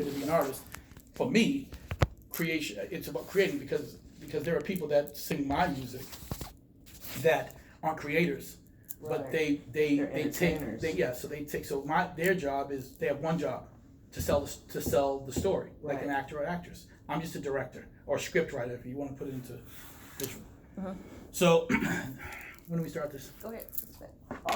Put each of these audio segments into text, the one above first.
to be an artist. For me, creation, it's about creating because there are people that sing my music that aren't creators, but Right. they They're take entertainers. their job is they have one job to sell the story, like an Right. actor or actress. I'm just a director or script writer if you want to put it into visual. So when do we start this? Go ahead.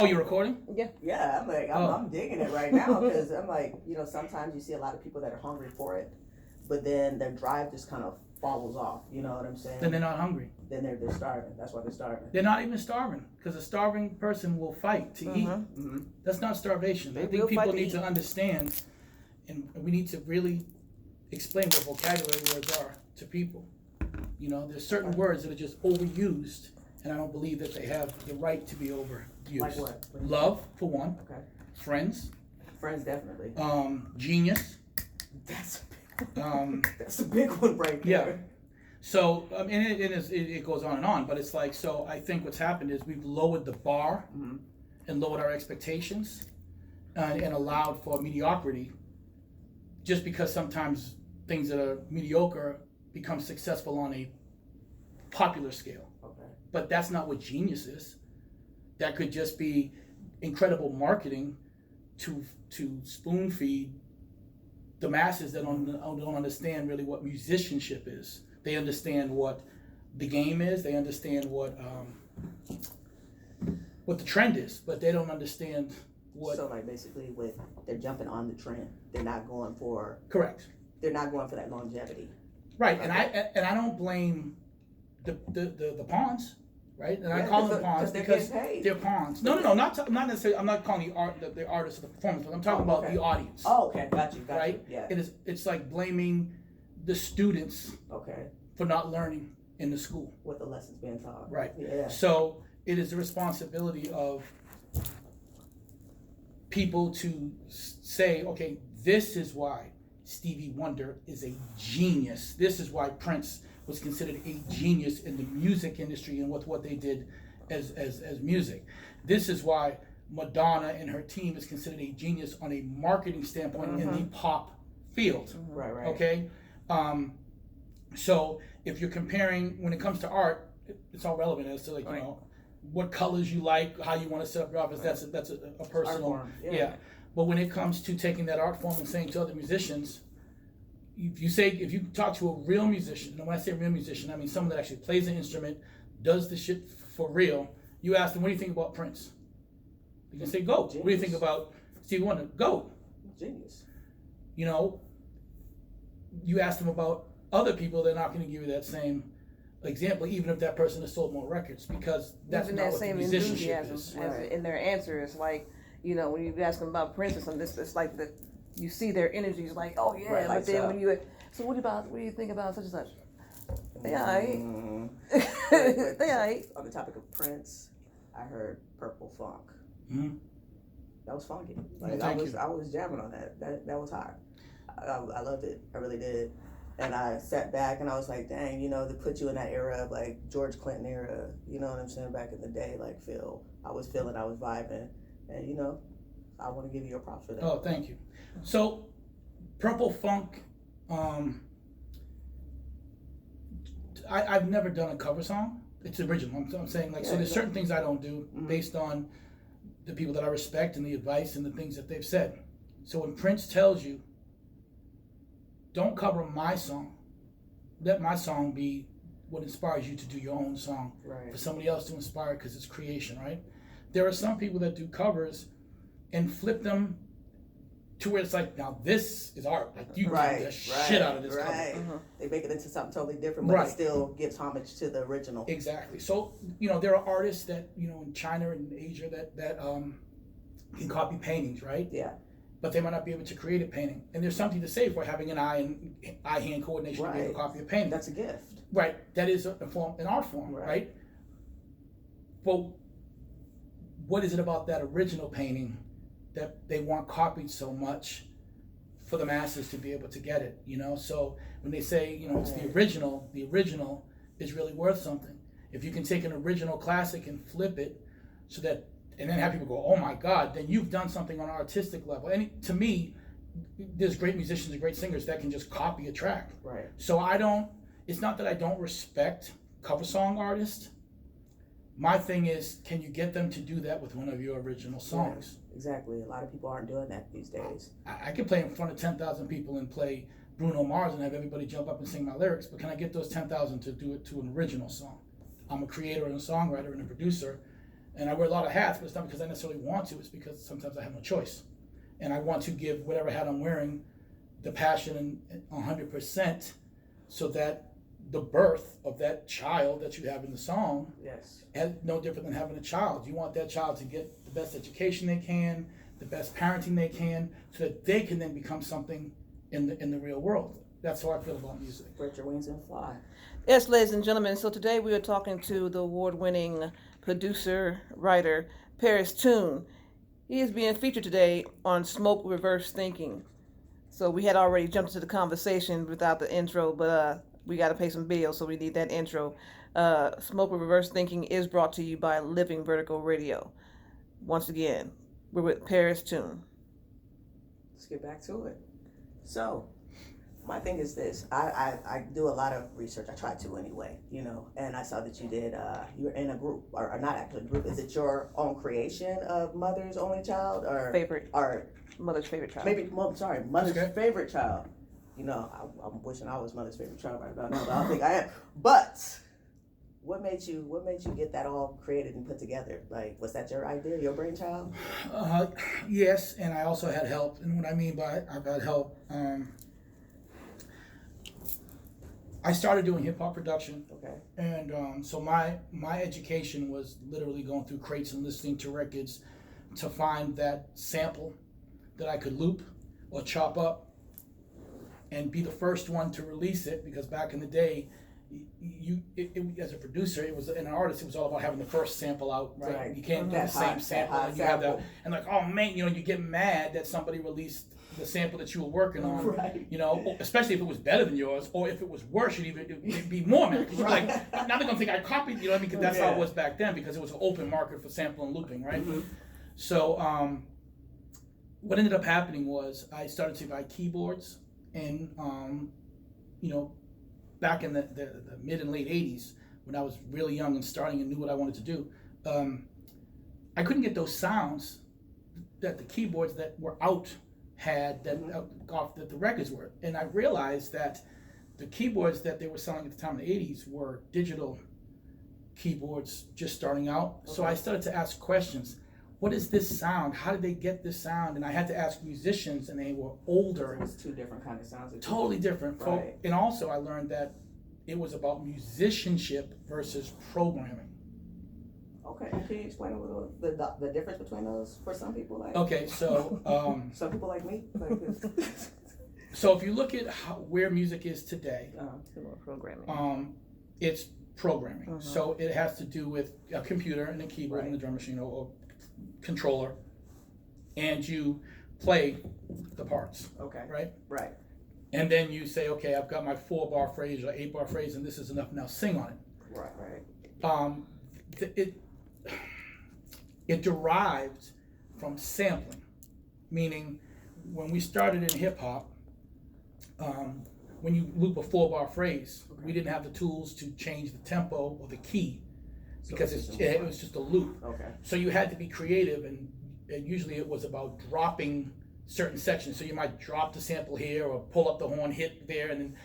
Oh, you're recording? Yeah. Yeah, I'm like, I'm digging it right now because I'm like, sometimes you see a lot of people that are hungry for it, but then their drive just kind of follows off. You know what I'm saying? Then they're not hungry. Then they're starving. That's why they're starving. They're not even starving because a starving person will fight to eat. Mm-hmm. That's not starvation. I They think will people fight to need to eat. understand, and we need to really explain what vocabulary words are to people. There's certain words that are just overused, and I don't believe that they have the right to be overused. Like what? Love, for one. Okay. Friends. Friends, definitely. Genius. That's that's a big one right Yeah. there. So, it goes on and on, but it's like, so I think what's happened is we've lowered the bar and lowered our expectations and allowed for mediocrity just because sometimes things that are mediocre become successful on a popular scale. Okay. But that's not what genius is. That could just be incredible marketing to spoon feed the masses that don't understand really what musicianship is. They understand what the game is. They understand what the trend is, but they don't understand what. So like basically, they're jumping on the trend. They're not going for. Correct. They're not going for that longevity. Right, Okay. and I don't blame the pawns, right? And I Yeah, call them 'cause pawns they're because getting paid. they're pawns. No, not necessarily. I'm not calling the artist or the performance, but I'm talking about okay. the audience. Oh, okay, got you. Right? Yeah. It's like blaming the students Okay. for not learning in the school. With the lessons being taught. Right. Yeah. So it is the responsibility of people to say, okay, this is why Stevie Wonder is a genius. This is why Prince was considered a genius in the music industry and with what they did as music. This is why Madonna and her team is considered a genius on a marketing standpoint in the pop field. Right. Right. Okay? So if you're comparing, when it comes to art, it's all relevant as to Right. what colors you like, how you want to set up your office. That's a personal, Art form, yeah. yeah. But when it comes to taking that art form and saying to other musicians, if you talk to a real musician, and when I say real musician, I mean someone that actually plays an instrument, does the shit for real. You ask them, what do you think about Prince? You can say, go. What do you think about Stevie Wonder? Go. Genius. You ask them about other people, they're not going to give you that same example, even if that person has sold more records, because that's Even not that what the same musicianship enthusiasm is. Right. in their answer is like, when you ask them about Prince or something, it's like you see their energy is like, oh yeah, Right, but lights then up. when you, so what do you think about such and such? They alright. But They alright. on the topic of Prince, I heard Purple Funk. Mhm. That was funky. Well, Like thank you. I was jamming on that. That was hot. I loved it. I really did. And I sat back and I was like, dang, to put you in that era of like George Clinton era, you know what I'm saying, back in the day, like I was vibing. And I want to give you your props for that. Oh, thank you. So, Purple Funk, I've never done a cover song. It's original. I'm saying so there's certain things I don't do based on the people that I respect and the advice and the things that they've said. So when Prince tells you, don't cover my song, let my song be what inspires you to do your own song Right. for somebody else to inspire because it's creation, right? There are some people that do covers and flip them to where it's like, now this is art. Like you Right. did the shit out of this Right. cover. They make it into something totally different, but Right. it still gives homage to the original. Exactly. So, there are artists that, in China and Asia that can copy paintings, right? Yeah. But they might not be able to create a painting. And there's something to say for having an eye-hand coordination to be able to Right. copy a painting. That's a gift. Right. That is an art form, right? But what is it about that original painting that they want copied so much for the masses to be able to get it, So when they say, it's the original is really worth something. If you can take an original classic and flip it so that, and then have people go, oh my God, then you've done something on an artistic level. And to me, there's great musicians and great singers that can just copy a track. Right. So it's not that I don't respect cover song artists. My thing is, can you get them to do that with one of your original songs? Yeah, exactly. A lot of people aren't doing that these days. I can play in front of 10,000 people and play Bruno Mars and have everybody jump up and sing my lyrics, but can I get those 10,000 to do it to an original song? I'm a creator and a songwriter and a producer, and I wear a lot of hats, but it's not because I necessarily want to, it's because sometimes I have no choice. And I want to give whatever hat I'm wearing the passion and 100%, so that the birth of that child that you have in the song Yes. is no different than having a child. You want that child to get the best education they can, the best parenting they can, so that they can then become something in the real world. That's how I feel about music. Spread your wings and fly. Yes, ladies and gentlemen, so today we are talking to the award-winning producer, writer, Paris Toon. He is being featured today on Smoke Reverse Thinking. So we had already jumped into the conversation without the intro, but we got to pay some bills, so we need that intro. Smoke Reverse Thinking is brought to you by Living Vertical Radio. Once again, we're with Paris Toon. Let's get back to it. So, my thing is this. I do a lot of research. I try to anyway, and I saw that you did, you're in a group, or not actually a group. Is it your own creation of Mother's Only Child? Or Mother's Favorite Child. Mother's Favorite Child. I'm wishing I was Mother's Favorite Child right about now, but I don't think I am. But what made you get that all created and put together? Like, was that your idea, your brainchild? Yes, and I also had help. And what I mean by I've had help, I started doing hip hop production. Okay. And so my education was literally going through crates and listening to records to find that sample that I could loop or chop up and be the first one to release it, because back in the day, as a producer, and an artist, it was all about having the first sample out, right? You can't do the same sample, and you have that, and like, oh man, you get mad that somebody released the sample that you were working on, right? Especially if it was better than yours, or if it was worse, it'd be more mad, because you're like, now they're gonna think I copied, because that's how it was back then, because it was an open market for sample and looping, right? Mm-hmm. So what ended up happening was I started to buy keyboards, and back in the mid and late 80s, when I was really young and starting and knew what I wanted to do, I couldn't get those sounds that the keyboards that were out had, that the records were. And I realized that the keyboards that they were selling at the time in the 80s were digital keyboards just starting out. Okay. So I started to ask questions. What is this sound? How did they get this sound? And I had to ask musicians, and they were older. It was two different kind of sounds. Totally different. Right. And also I learned that it was about musicianship versus programming. Okay, can you explain a little the difference between those for some people? Okay, so some people like me. So if you look at where music is today, programming. It's programming. Uh-huh. So it has to do with a computer and a keyboard and a drum machine or controller, and you play the parts. Okay. Right. And then you say, okay, I've got my 4-bar phrase or 8-bar phrase, and this is enough. Now sing on it. Right. It derived from sampling, meaning when we started in hip hop, when you loop a 4-bar phrase, we didn't have the tools to change the tempo or the key, because it was just a loop. Okay. So you had to be creative, and usually it was about dropping certain sections. So you might drop the sample here, or pull up the horn, hit there, and then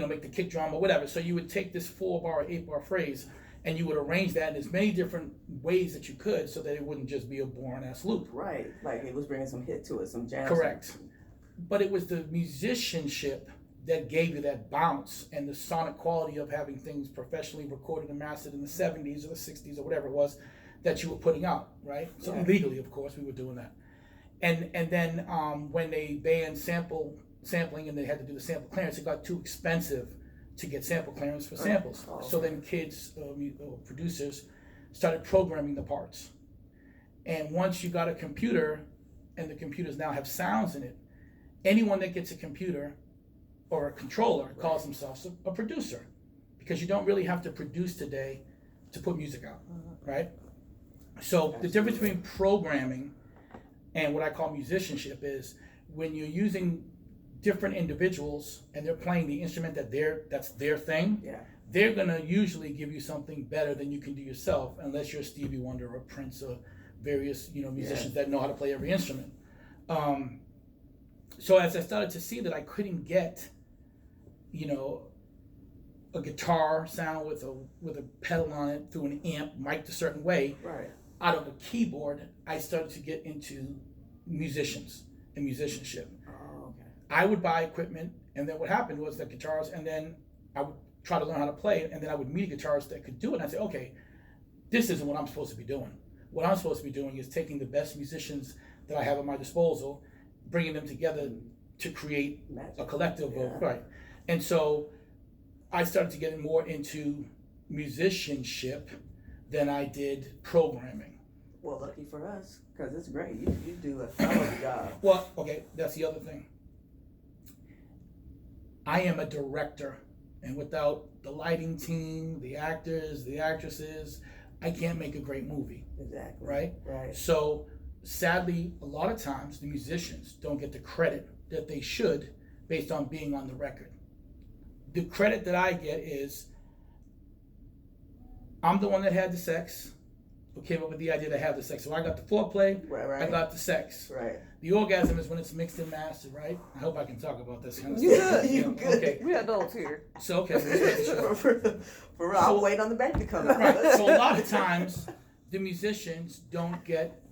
make the kick drum or whatever. So you would take this 4-bar or 8-bar phrase, and you would arrange that in as many different ways that you could, so that it wouldn't just be a boring ass loop. Right. Like it was bringing some hit to it, some jazz. Correct. But it was the musicianship that gave you that bounce and the sonic quality of having things professionally recorded and mastered in the 70s or the 60s or whatever it was that you were putting out, right? So legally, of course, we were doing that. And then when they banned sampling and they had to do the sample clearance, it got too expensive to get sample clearance for samples. Oh, okay. So then kids, producers, started programming the parts. And once you got a computer, and the computers now have sounds in it, anyone that gets a computer or a controller calls themselves a producer, because you don't really have to produce today to put music out, right? So the difference between programming and what I call musicianship is when you're using different individuals and they're playing the instrument that's their thing, Yeah. they're gonna usually give you something better than you can do yourself, unless you're Stevie Wonder or Prince or various musicians that know how to play every instrument. So as I started to see that I couldn't get a guitar sound with a pedal on it through an amp mic'd a certain way, Right. out of a keyboard, I started to get into musicians and musicianship. Oh, okay. I would buy equipment, and then what happened was that guitars, and then I would try to learn how to play it, and then I would meet a guitarist that could do it, and I'd say, okay, this isn't what I'm supposed to be doing. What I'm supposed to be doing is taking the best musicians that I have at my disposal, bringing them together to create Magic. a collective Yeah. of, right. And so I started to get more into musicianship than I did programming. Well, lucky for us, because it's great. You do a hell of a job. Well, okay, that's the other thing. I am a director, and without the lighting team, the actors, the actresses, I can't make a great movie, Exactly. right? Right. So sadly, a lot of times the musicians don't get the credit that they should based on being on the record. The credit that I get is I'm the one that had the sex, who came up with the idea to have the sex. So I got the foreplay, Right. I got the sex. Right. The orgasm is when it's mixed and mastered, right? I hope I can talk about this kind of You stuff. good. You good. Okay. We adults here. So okay, let's make sure. For real, I'll wait on the bank to come out. Right. So a lot of times the musicians don't get,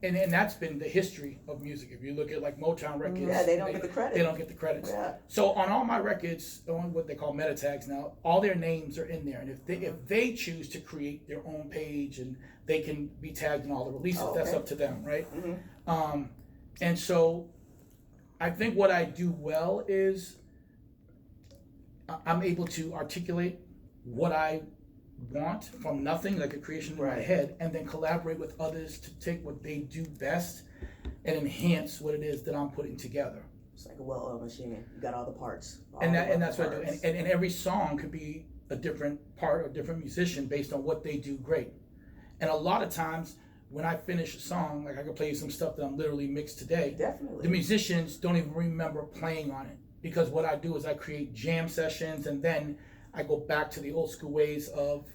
and that's been the history of music. If you look at like Motown records, Yeah, they don't get the credit. They don't get the credits. Yeah. So on all my records, on what they call meta tags now, all their names are in there. And if they choose to create their own page and they can be tagged in all the releases, Oh, that's okay. up to them, right? Mm-hmm. And so I think what I do well is I'm able to articulate what I want from nothing, like a creation in my Right. head, and then collaborate with others to take what they do best and enhance what it is that I'm putting together. It's like a well-oiled machine. You got all the parts. And that's what I do. And every song could be a different part or different musician based on what they do great. And a lot of times when I finish a song, like I could play you some stuff that I'm literally mixed today. Definitely. The musicians don't even remember playing on it, because what I do is I create jam sessions, and then I go back to the old school ways of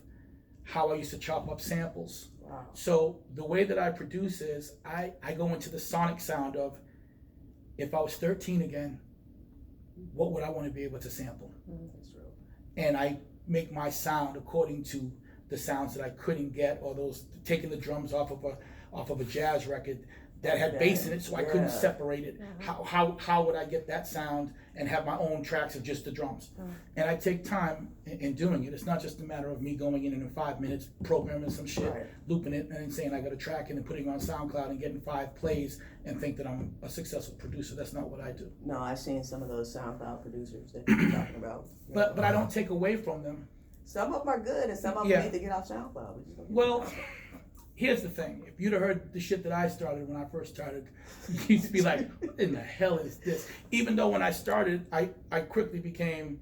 how I used to chop up samples. Wow. So the way that I produce is I go into the sonic sound of, if I was 13 again, what would I want to be able to sample? That's true. And I make my sound according to the sounds that I couldn't get, or those taking the drums off of a jazz record that had bass in it, so I couldn't Yeah. separate it. How would I get that sound and have my own tracks of just the drums? And I take time in doing it. It's not just a matter of me going in 5 minutes, programming some shit, Right. looping it, and then saying I got a track and then putting it on SoundCloud and getting 5 plays and think that I'm a successful producer. That's not what I do. No, I've seen some of those SoundCloud producers that you're talking about. You But know. I don't take away from them. Some of them are good, and some of them Yeah. need to get off SoundCloud. We just don't get Well, them off. here's the thing. If you'd have heard the shit that I started when I first started, you'd be like, what in the hell is this? Even though when I started, I quickly became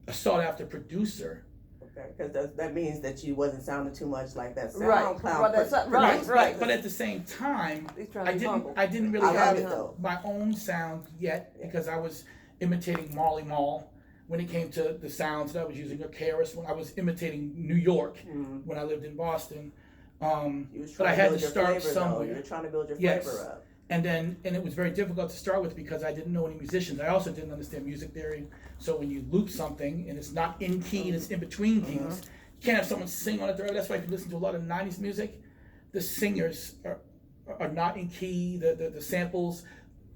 a sought after producer. Okay, because that means that you wasn't sounding too much like that Right. SoundCloud. Right, that's right. But, but at the same time, He's trying to be humble. I didn't really I love have it, though. my own sound yet, because I was imitating Marley Marl when it came to the sounds that I was using, or Karis when I was imitating New York when I lived in Boston. You was But I trying had build to your start flavor, though. somewhere. You're trying to build your Yes. flavor up. And it was very difficult to start with because I didn't know any musicians. I also didn't understand music theory. So when you loop something and it's not in key and it's in between keys, you can't have someone sing on it. That's why if you listen to a lot of 90s music, the singers are not in key, the samples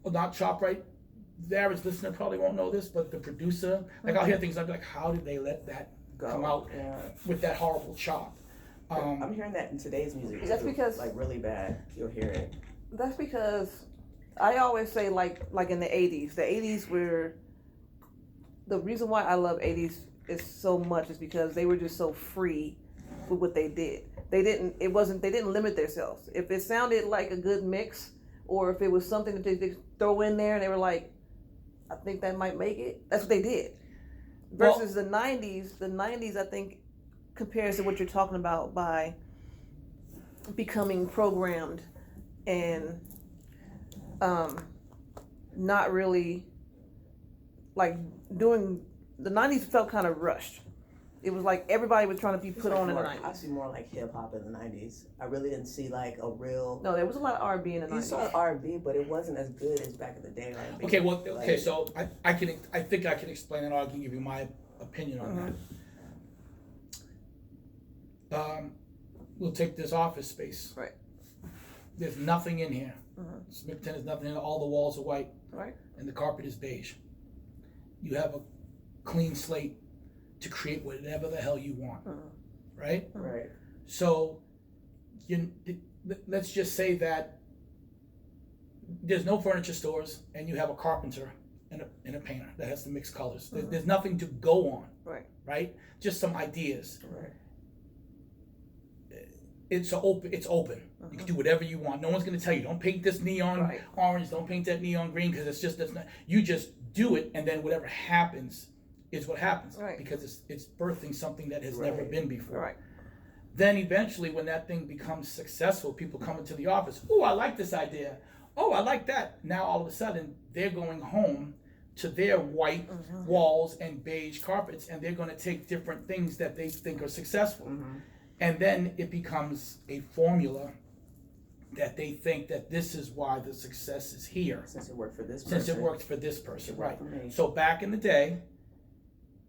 are not chopped right. The average listener probably won't know this, but the producer, like I'll hear things, I'll be like, how did they let that come out with that horrible chop? I'm hearing that in today's music. That's too. because- like really bad. You'll hear it. That's because I always say like in the 80s. The 80s were the reason why I love 80s is so much is because they were just so free with what they did. They didn't limit themselves. If it sounded like a good mix, or if it was something that they throw in there and they were like, I think that might make it, that's what they did. Versus the 90s I think compares to what you're talking about by becoming programmed and not really like doing. The 90s felt kind of rushed. It was like everybody was trying to be put on in the 90s. I see more like hip hop in the 90s. I really didn't see like a real. No, there was a lot of R&B in the 90s. You saw R&B, but it wasn't as good as back in the day R&B. Okay, well, okay, so I think I can explain it, or I can give you my opinion on that. We'll take this office space. Right. There's nothing in here. Smithton is nothing in. All the walls are white. Right. And the carpet is beige. You have a clean slate to create whatever the hell you want, right? Right. So, let's just say that there's no furniture stores, and you have a carpenter and a painter that has to mix colors. There's nothing to go on, right? Just some ideas. Right. It's open. You can do whatever you want. No one's going to tell you, don't paint this neon orange, don't paint that neon green, because that's not. You just do it, and then whatever happens is what happens, because it's birthing something that has never been before. Right. Then eventually, when that thing becomes successful, people come into the office. Oh, I like this idea. Oh, I like that. Now all of a sudden, they're going home to their white walls and beige carpets, and they're going to take different things that they think are successful. And then it becomes a formula that they think that this is why the success is here. Since it worked for this person. Since it worked for this person, right. For So back in the day,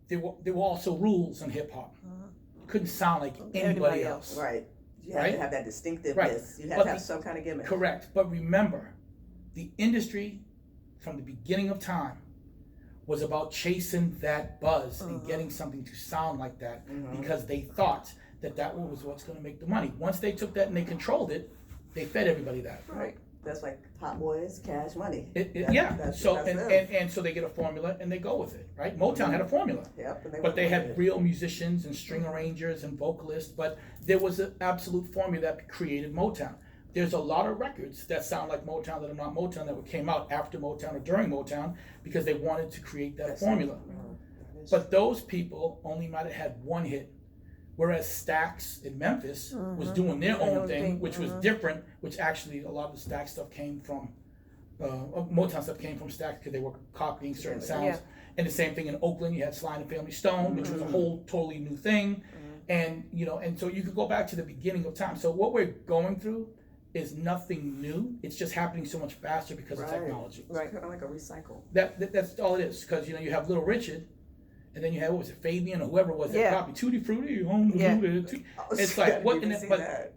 there were also rules in hip hop. You couldn't sound like anybody else. Right. You have to have that distinctiveness. Right. You have to have some kind of gimmick. Correct. But remember, the industry from the beginning of time was about chasing that buzz and getting something to sound like that, because they thought that was what's going to make the money. Once they took that and they controlled it, they fed everybody that. Right. That's like Hot Boys, Cash Money. So they get a formula and they go with it, right? Motown had a formula. Yep. But they had real musicians and string arrangers and vocalists, but there was an absolute formula that created Motown. There's a lot of records that sound like Motown that are not Motown, that came out after Motown or during Motown, because they wanted to create that formula. But those people only might have had one hit. Whereas Stax in Memphis was doing their own thing, which was different, which actually a lot of the Stax stuff came from, Motown stuff came from Stax, because they were copying certain sounds. And the same thing in Oakland, you had Sly and the Family Stone, which was a whole totally new thing. And, and so you could go back to the beginning of time. So what we're going through is nothing new. It's just happening so much faster because of technology. Right. It's kind of like a recycle. That's all it is, because, you have Little Richard, and then you have, what was it, Fabian or whoever it was that copied Tutti Frutti, home. It's like, what in it,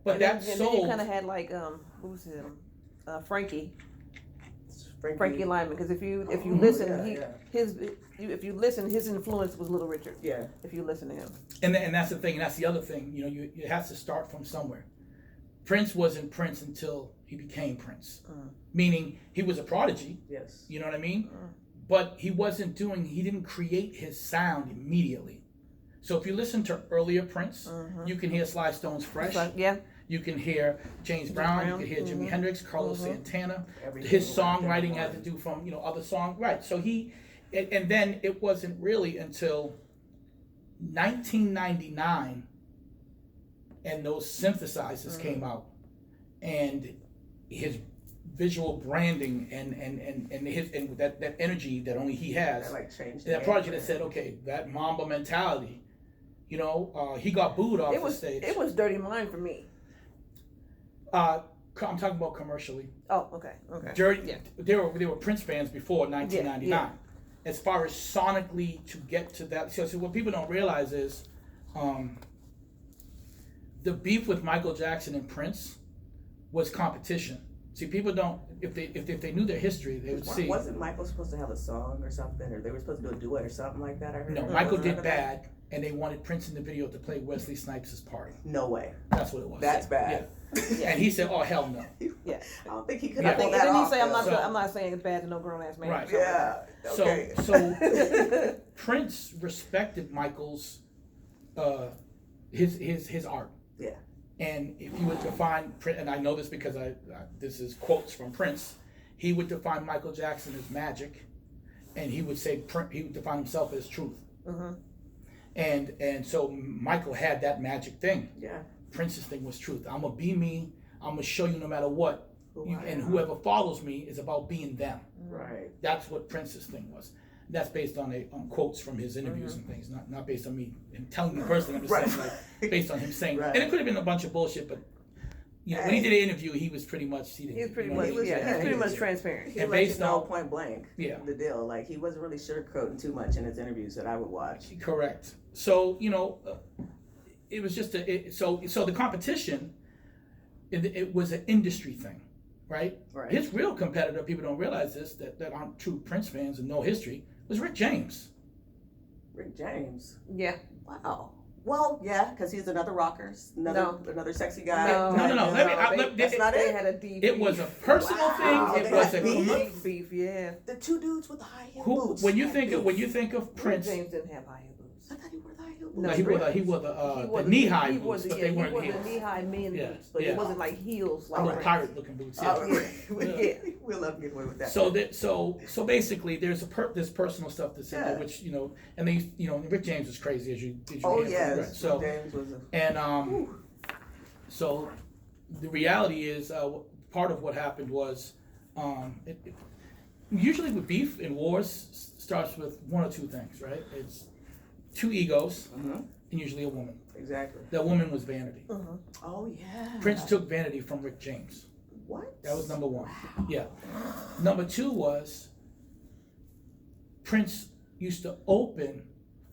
but that's sold. Then you kind of had like, who was it, Frankie Lyman, because if you listen, if you listen, his influence was Little Richard. Yeah. If you listen to him. And that's the thing, and that's the other thing, you have to start from somewhere. Prince wasn't Prince until he became Prince. Meaning, he was a prodigy. Yes. You know what I mean? But he didn't create his sound immediately. So if you listen to earlier Prince, you can hear Sly Stone's Fresh. You can hear James Brown. You can hear Jimi Hendrix, Carlos Santana. His songwriting had to do from, other songs. Right. So and then it wasn't really until 1999 and those synthesizers came out, and his visual branding and that energy that only he has. That project that said, okay, that Mamba mentality, he got booed off the stage. It was Dirty Mind for me. I'm talking about commercially. Oh, okay. Dirty. Yeah. There were Prince fans before 1999. Yeah. As far as sonically to get to that, so what people don't realize is, the beef with Michael Jackson and Prince was competition. See, people don't, if they knew their history, they would see. Wasn't Michael supposed to have a song or something, or they were supposed to do a duet or something like that? I heard. No, Michael did Bad, and they wanted Prince in the video to play Wesley Snipes' part. No way. That's what it was. That's bad. Yeah. And he said, "Oh hell no." Yeah. I don't think he could have pulled that off. Didn't he say, "I'm not saying it's bad to no grown ass man." Right. Yeah. Okay. So Prince respected Michael's his art. Yeah. And if you would define, and I know this because this is quotes from Prince, he would define Michael Jackson as magic, and he would define himself as truth. And so Michael had that magic thing. Yeah. Prince's thing was truth. I'm gonna be me. I'm gonna show you no matter what and whoever follows me is about being them. Right. That's what Prince's thing was. That's based on quotes from his interviews and things, not based on me and telling you personally. I'm just saying, like, based on him saying, and it could have been a bunch of bullshit, but when he did the interview, he was pretty much he's pretty much transparent. He based on point blank. The deal, like, he wasn't really sugarcoating too much in his interviews that I would watch. Correct. So it was just so the competition. It was an industry thing, right? His real competitor, people don't realize this, that aren't true Prince fans and know history, was Rick James. Rick James? Yeah. Wow. Well, yeah, because he's another rocker, another sexy guy. No. That's not it. They had a deep It was a personal thing. It was a beef. Yeah. The two dudes with the high heel boots. When you think of Prince, Rick James didn't have high heel boots. I thought he wore the high heel boots. No, he wore the knee-high boots, but they weren't heels. He wore the knee-high men boots, but it wasn't like heels like pirate-looking boots. We'll let him get away with that. So basically, there's this personal stuff that's in there, which and they Rick James was crazy as you. Yes. So James was so the reality is part of what happened was usually with beef and wars starts with one or two things, right? It's two egos and usually a woman. Exactly. That woman was vanity. Oh yeah. Prince took vanity from Rick James. What? That was number one. Wow. Yeah. Number two was Prince used to open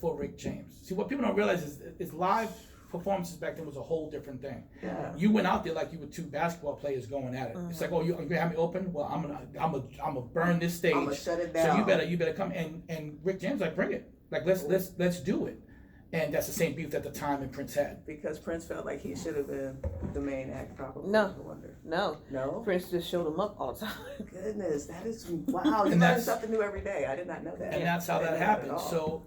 for Rick James. See, what people don't realize is live performances back then was a whole different thing. Yeah. You went out there like you were two basketball players going at it. It's like, you're gonna have me open? Well, I'm gonna burn this stage. I'm gonna shut it down. So you better come. And Rick James like, bring it. Like let's do it. And that's the same beef that the time and Prince had. Because Prince felt like he should have been the main act, probably. No. I wonder. No. Prince just showed him up all the time. Goodness, that is wow. You learn something new every day. I did not know that. And that's how that happened. So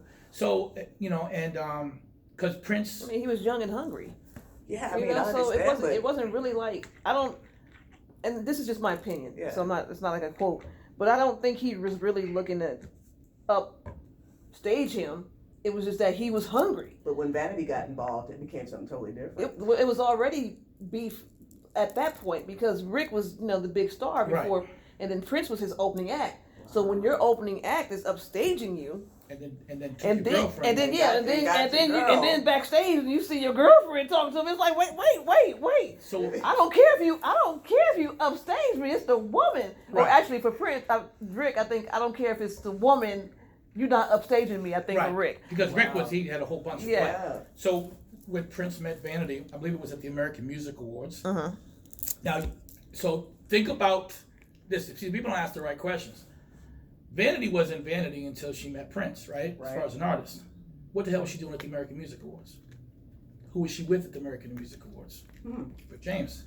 because Prince. I mean, he was young and hungry. Yeah, I understand. So it wasn't really like and this is just my opinion. Yeah. So it's not like a quote, but I don't think he was really looking to upstage him. It was just that he was hungry. But when Vanity got involved, it became something totally different. It was already beef at that point because Rick was, the big star before, and then Prince was his opening act. So when your opening act is upstaging you, and then backstage you see your girlfriend talking to him, it's like wait. So I don't care if you upstage me. It's the woman. Right. Or actually for Prince, Rick, I don't care if it's the woman. You're not upstaging me, I think, for Rick. Because Rick he had a whole bunch of play. So when Prince met Vanity, I believe it was at the American Music Awards. Now, so think about this. See, people don't ask the right questions. Vanity wasn't Vanity until she met Prince, right? As far as an artist. What the hell was she doing at the American Music Awards? Who was she with at the American Music Awards? Rick James.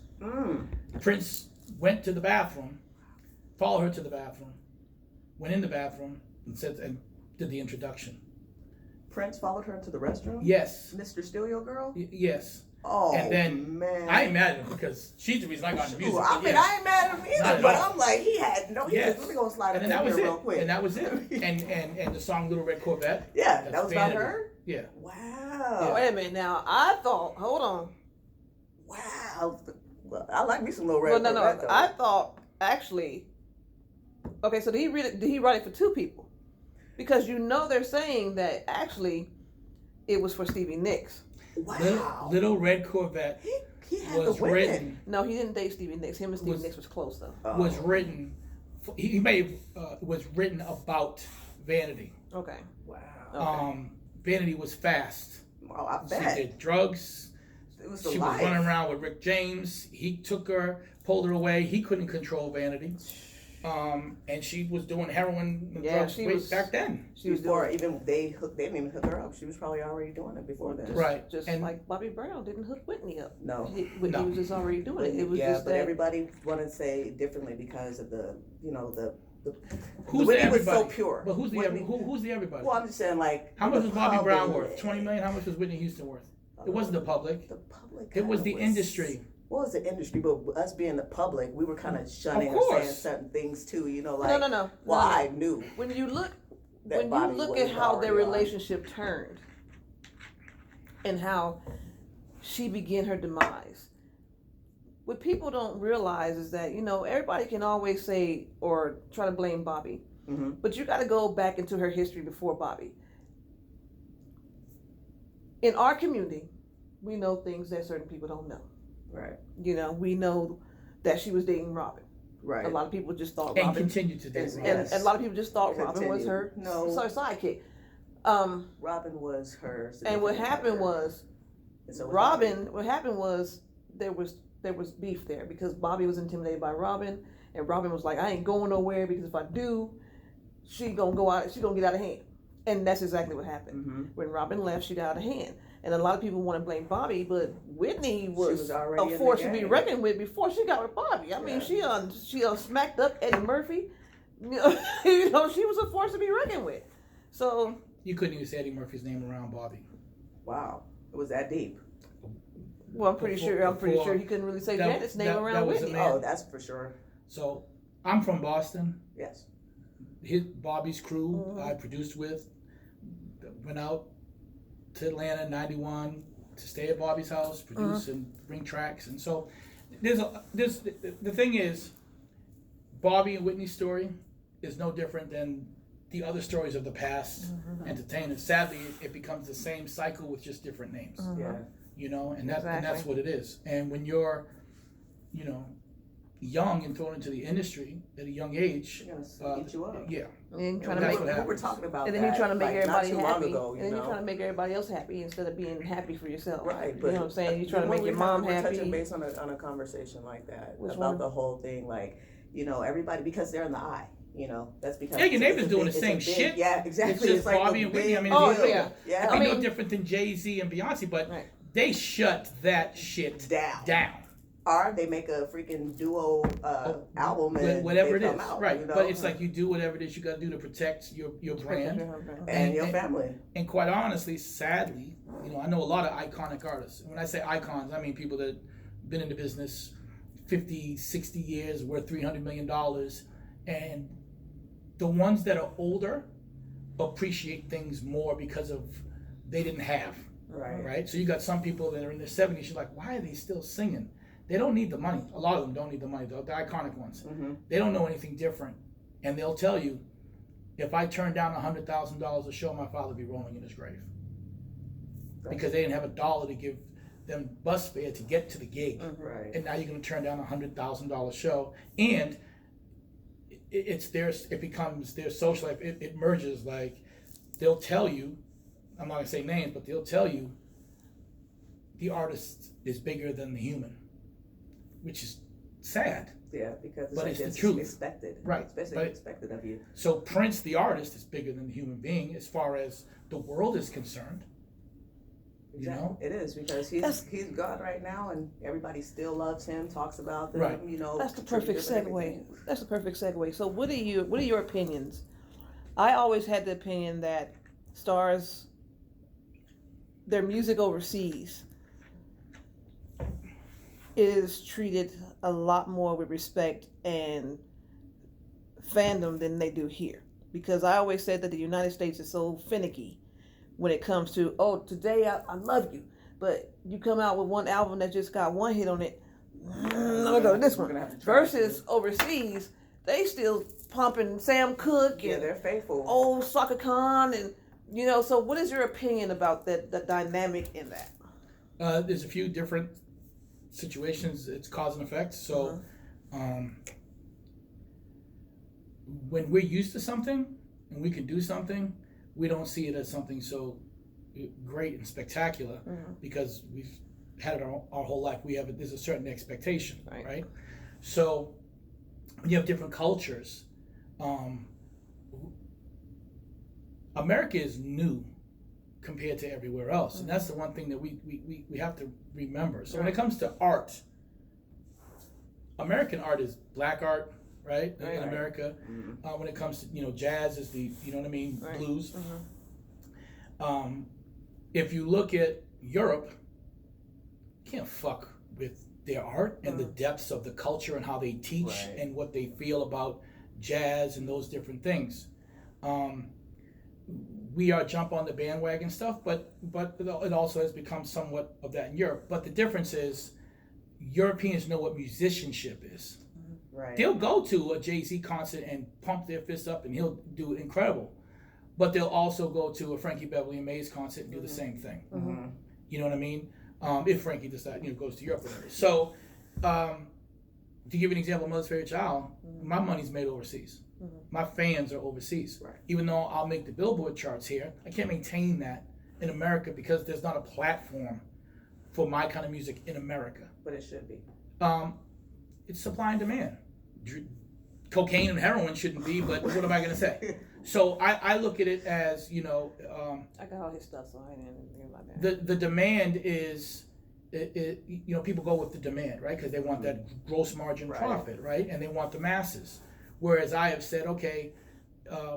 Prince went to the bathroom, followed her to the bathroom, went in the bathroom, and did the introduction. Prince followed her into the restroom? Yes. Mr. Steal Your Girl? Yes. Oh, and then, man. I ain't mad at him because she's the reason I got into music. I ain't mad at him either, but I'm like, he was really going to slide in here real quick. And that was it. And the song Little Red Corvette. Yeah, that was Vanity. About her? Yeah. Wow. Wait a minute now. I thought, hold on. Wow. Well, I like me some Little Red Corvette. No. I thought, actually, okay, so did he write it for two people? Because they're saying that actually it was for Stevie Nicks. Wow. Little Red Corvette he had was the women. written. No, he didn't date Stevie Nicks. Him and Stevie Nicks was close though. Was written. He was written about Vanity. Okay. Wow. Okay. Vanity was fast. Oh, I bet. She did drugs. She was running around with Rick James. He took her, pulled her away. He couldn't control Vanity. And she was doing heroin and drugs back then. She was before even they didn't even hook her up. She was probably already doing it before then. Just like Bobby Brown didn't hook Whitney up. No. He was just already doing it. It was just but everybody wanted to say it differently because of the who's Whitney the everybody? Was so pure. But who's the everybody? Well, I'm just saying how much was Bobby Brown worth? 20 million. How much was Whitney Houston worth? It wasn't the public. The public. It was the industry. Well, it's the industry, but us being the public, we were kind of shunning or saying certain things too. Like no. Well, I knew. When you look at how their relationship turned, and how she began her demise, what people don't realize is that, you know, everybody can always say or try to blame Bobby, but you got to go back into her history before Bobby. In our community, we know things that certain people don't know. Right. You know, we know that she was dating Robin. Right. A lot of people just thought And Robin. continue to date. And a lot of people just thought Robin was her sidekick. Robin was her. And what happened was, what happened was there was beef there because Bobby was intimidated by Robin, and Robin was like, I ain't going nowhere because if I do, she gonna get out of hand. And that's exactly what happened. When Robin left, she got out of hand. And a lot of people want to blame Bobby, but Whitney was a force to be reckoned with before she got with Bobby. I mean, she smacked up Eddie Murphy. You know, she was a force to be reckoned with. So you couldn't even say Eddie Murphy's name around Bobby. Wow, it was that deep. Well, I'm pretty sure he couldn't really say Janet's name around Whitney. Oh, that's for sure. So I'm from Boston. Yes. Bobby's crew I produced with went out to Atlanta in '91 to stay at Bobby's house, produce and bring tracks. And so the thing is, Bobby and Whitney's story is no different than the other stories of the past entertainers. Sadly, it becomes the same cycle with just different names. Yeah. You know, and that's what it is. And when you're, you know, young and thrown into the industry at a young age, eat you up. Yeah. And trying to make we were talking about and then you're trying to make everybody happy. Ago, and then you're trying to make everybody else happy instead of being happy for yourself. Right. You know what I'm saying? You're trying to make your mom happy. We're touching base on a conversation like that about the whole thing, like, you know, everybody, because they're in the eye. You know, that's because your neighbor's doing the same shit. Yeah, exactly. It's just like Bobby and Whitney. I mean, yeah. It'd be no different than Jay-Z and Beyonce, but they shut that shit down. Or they make a freaking duo album and whatever it is, out, right? You know? But it's like you do whatever it is you got to do to protect your brand and your family. And quite honestly, sadly, you know, I know a lot of iconic artists. When I say icons, I mean people that have been in the business 50, 60 years, worth $300 million, and the ones that are older appreciate things more because of they didn't have. Right. So you got some people that are in their 70s. You're like, why are they still singing? They don't need the money. A lot of them don't need the money. The iconic ones. They don't know anything different, and they'll tell you, if I turned down $100,000 a show, my father would be rolling in his grave because they didn't have a dollar to give them bus fare to get to the gig. Right. And now you're going to turn down $100,000 show, and it becomes their social life. It merges. Like, they'll tell you, I'm not gonna say names, but they'll tell you the artist is bigger than the human, which is sad. Yeah, because it's the truth. Expected, right? Especially expected of you. So Prince, the artist, is bigger than the human being as far as the world is concerned. Exactly. You know, it is because he's God right now, and everybody still loves him, talks about them. You know, that's the perfect segue. That's the perfect segue. So, what are your opinions? I always had the opinion that stars, their music overseas is treated a lot more with respect and fandom than they do here. Because I always said that the United States is so finicky when it comes to, today I love you, but you come out with one album that just got one hit on it, let me go to this one. Versus overseas, they still pumping Sam Cooke and they're faithful. Old Shaka Khan, and you know. So, what is your opinion about the dynamic in that? There's a few different situations. It's cause and effect. So, when we're used to something and we can do something, we don't see it as something so great and spectacular because we've had it our whole life. There's a certain expectation, right? So when you have different cultures, America is new compared to everywhere else, and that's the one thing that we have to remember. So when it comes to art, American art is black art, right? In America, when it comes to jazz is the blues. If you look at Europe, you can't fuck with their art and the depths of the culture and how they teach and what they feel about jazz and those different things. We are jump on the bandwagon stuff, but it also has become somewhat of that in Europe. But the difference is Europeans know what musicianship is. Right. They'll go to a Jay-Z concert and pump their fists up, and he'll do incredible. But they'll also go to a Frankie Beverly and Mays concert and do the same thing. Mm-hmm. You know what I mean? If Frankie decides, goes to Europe or whatever. So, to give you an example, Mother's Favorite Child, my money's made overseas. My fans are overseas. Right. Even though I'll make the Billboard charts here, I can't maintain that in America because there's not a platform for my kind of music in America. But it should be. It's supply and demand. Cocaine and heroin shouldn't be, but what am I going to say? So I look at it as, I got all his stuff, so I didn't think about that. The demand is, people go with the demand, right? Because they want that gross margin profit, right? And they want the masses. Whereas I have said, okay,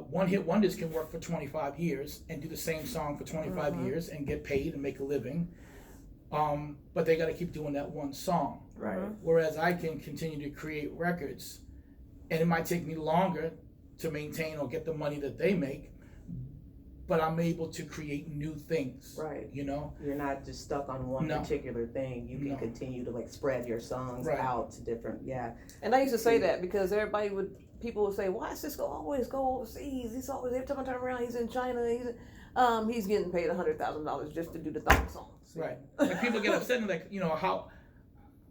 one-hit wonders can work for 25 years and do the same song for 25 years and get paid and make a living. But they got to keep doing that one song. Right. Whereas I can continue to create records, and it might take me longer to maintain or get the money that they make, but I'm able to create new things. Right. You're not just stuck on one particular thing. You can continue to like spread your songs out to different. And I used to say that because people would say, why does Cisco always go overseas? He's always, every time I turn around, he's in China. He's getting paid $100,000 just to do the thong songs. Right. Like people get upset and like,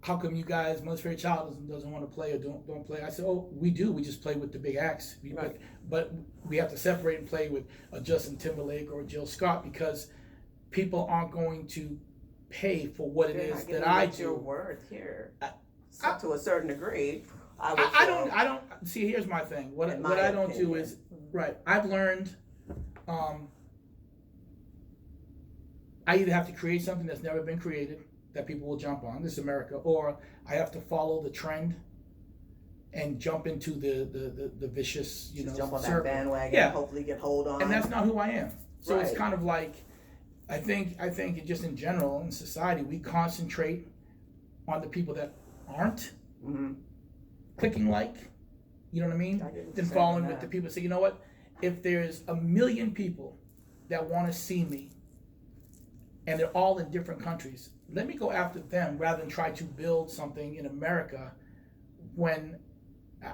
how come you guys, Mother's Favorite Child doesn't want to play or don't play? I said, oh, we do. We just play with the big acts. But we have to separate and play with a Justin Timberlake or a Jill Scott because people aren't going to pay for what it is that I do. Your worth here, to a certain degree. I don't see. Here's my thing. What I don't do is I've learned. I either have to create something that's never been created that people will jump on. This is America, or I have to follow the trend and jump into the vicious, jump on circle. That bandwagon. And hopefully get hold on. And that's not who I am. So it's kind of like, I think just in general in society we concentrate on the people that aren't clicking like, you know what I mean? Then following with the people say, you know what? If there's 1 million people that want to see me, and they're all in different countries, let me go after them rather than try to build something in America when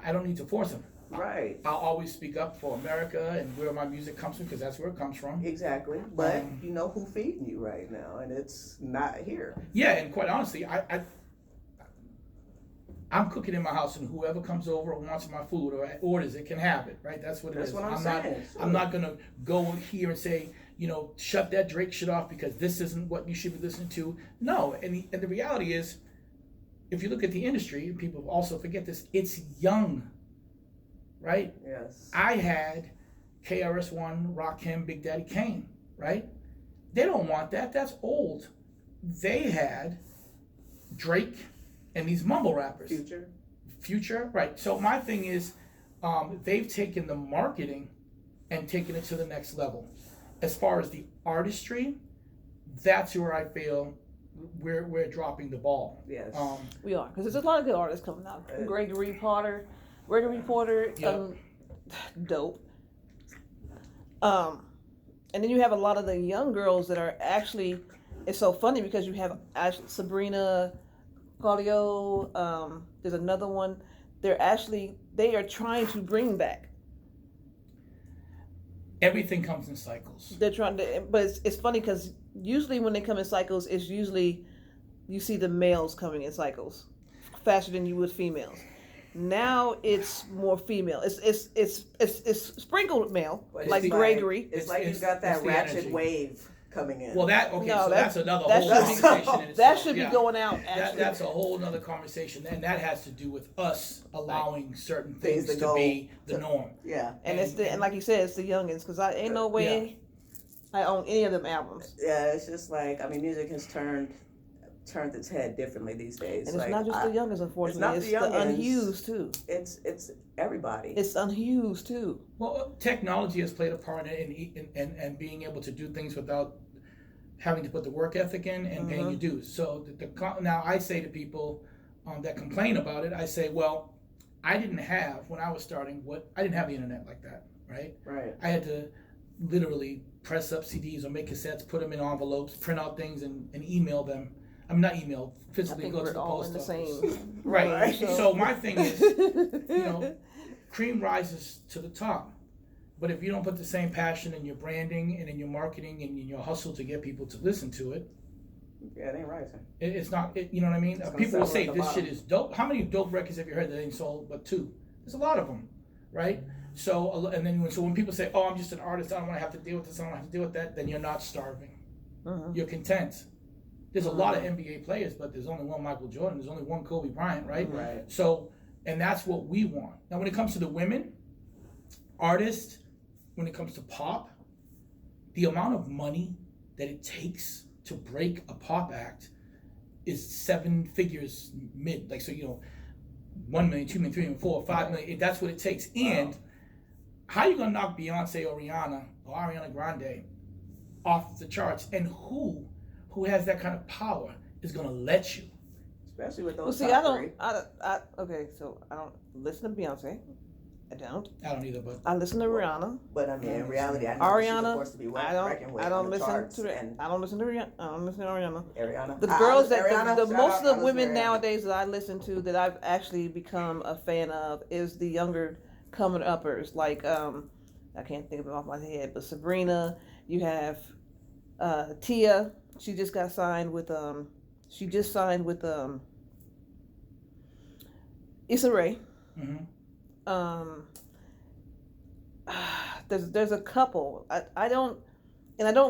I don't need to force them. Right. I'll always speak up for America and where my music comes from because that's where it comes from. Exactly. But you know who's feeding you right now, and it's not here. Yeah, and quite honestly, I'm cooking in my house, and whoever comes over or wants my food or orders it can have it, right? That's what it is. That's what I'm saying. I'm not going to go here and say, shut that Drake shit off because this isn't what you should be listening to. No, and the reality is, if you look at the industry, and people also forget this, it's young, right? Yes. I had KRS-One, Rakim, Big Daddy Kane, right? They don't want that. That's old. They had Drake and these mumble rappers. Future, right. So my thing is, they've taken the marketing and taken it to the next level. As far as the artistry, that's where I feel we're dropping the ball. Yes, we are, because there's a lot of good artists coming out. Gregory Porter, dope. And then you have a lot of the young girls that are actually. It's so funny because you have Sabrina Claudio. There's another one. They are trying to bring back. Everything comes in cycles. They're trying to, but it's funny because usually when they come in cycles, it's usually you see the males coming in cycles faster than you would females. Now it's more female. It's sprinkled male, like Gregory. It's like you've got that ratchet wave coming in. Well, that's another whole conversation. That should be going out. That's a whole other conversation, and that has to do with us allowing certain things to be the norm. Yeah, and like you said, it's the youngins because I ain't no way I own any of them albums. Yeah, it's just like music has turned its head differently these days. And it's not just the youngins, unfortunately. It's the unhused too. It's everybody. It's unhused too. Well, technology has played a part in being able to do things without having to put the work ethic in and paying your dues. So now I say to people that complain about it, I say, well, I didn't have, when I was starting, I didn't have the internet like that, right? Right. I had to literally press up CDs or make cassettes, put them in envelopes, print out things and email them. I'm not email, I physically think go to we're the all post in the office. same. Right. range, So my thing is, you know, cream rises to the top. But if you don't put the same passion in your branding and in your marketing and in your hustle to get people to listen to it, Yeah, it ain't rising. it's not, you know what I mean? It's gonna People will settle say at the this shit bottom. is dope. How many dope records have you heard that ain't sold but 2? There's a lot of them, right? So, and then when people say, oh, I'm just an artist, I don't want to have to deal with this, I don't have to deal with that, then you're not starving. You're content. There's a lot of NBA players, but there's only one Michael Jordan, there's only one Kobe Bryant, right? Right. So, and that's what we want. Now, when it comes to the women, artists, when it comes to pop, the amount of money that it takes to break a pop act is 7 figures mid. Like, so, you know, 1 million, 2 million, 3 million, 4, 5 million. That's what it takes. And how you gonna knock Beyonce or Rihanna or Ariana Grande off the charts? And who has that kind of power is gonna let you? Especially with those. Well, see, okay, so I don't listen to Beyonce. I don't either, but I listen to Rihanna. But I mean, in reality, I know Ariana, she's forced to be reckoned with I don't on the listen charts to and I don't listen to Rihanna. I don't listen to Ariana. Ariana. The girls that Ariana, the shout most out, of the I listen women to Ariana. nowadays that I listen to that I've actually become a fan of is the younger coming uppers. Like I can't think of them off my head, but Sabrina. You have Tia. She just got signed with Issa Rae. mm-hmm. There's a couple. I don't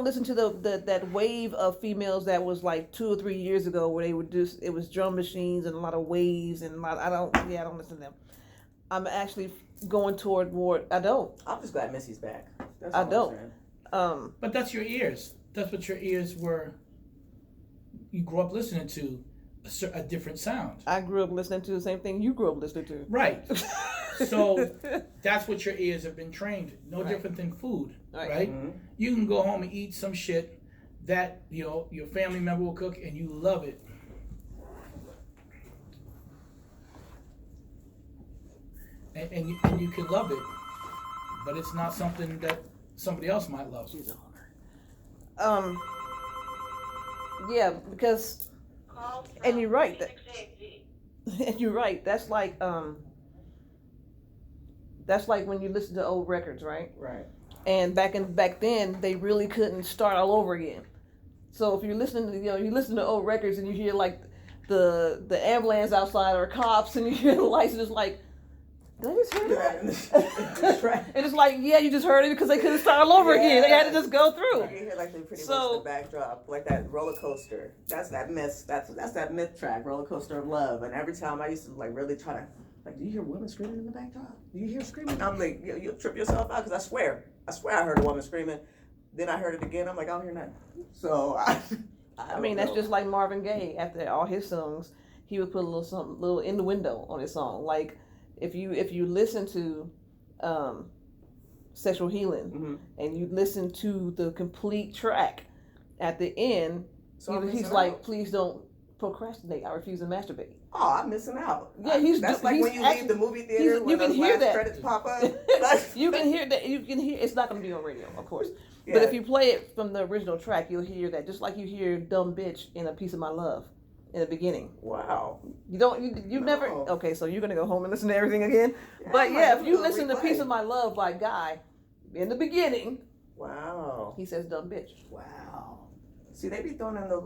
listen to that wave of females that was like 2 or 3 years ago where they would do it was drum machines and a lot of waves and I don't listen to them. I'm actually going toward more. I'm just glad Missy's back. That's I all don't. I'm saying. But that's your ears. That's what your ears were. You grew up listening to a different sound. I grew up listening to the same thing you grew up listening to. Right. So that's what your ears have been trained. No Right. different than food, Right. right? Mm-hmm. You can go home and eat some shit that your family member will cook and you love it. And you can love it, but it's not something that somebody else might love. Yeah, because and you're right. And you're right. That's like when you listen to old records, right? Right. And back then they really couldn't start all over again. So if you're listening to you listen to old records and you hear like the ambulance outside or cops and you hear the lights and it's like, did I just hear that? That's right. And it's like, yeah, you just heard it because they couldn't start all over again. They had to just go through. You hear like pretty So- much the backdrop, like that roller coaster. That's that myth. That's that myth track, roller coaster of love. And every time I used to like really try to do you hear women screaming in the backdrop? Do you hear screaming? I'm like, you'll trip yourself out because I swear I heard a woman screaming. Then I heard it again. I'm like, I don't hear nothing. So I mean, that's just like Marvin Gaye. After all his songs, he would put a little innuendo on his song. Like if you listen to Sexual Healing Mm-hmm. and you listen to the complete track, at the end, So he's like, please don't procrastinate. I refuse to masturbate. oh, I'm missing out. Yeah, that's like when you leave the movie theater when you can those hear last that. credits pop up. You can hear that. You can hear. It's not going to be on radio, of course. Yeah. But if you play it from the original track, you'll hear that. Just like you hear "Dumb Bitch" in "A Piece of My Love" in the beginning. Wow. You don't. You No. never. Okay, so you're gonna go home and listen to everything again. Yeah, But I'm yeah, like, if you I'm gonna listen to replay. "Piece of My Love" by Guy, in the beginning, Wow. he says "Dumb Bitch." Wow. See, they be throwing in the little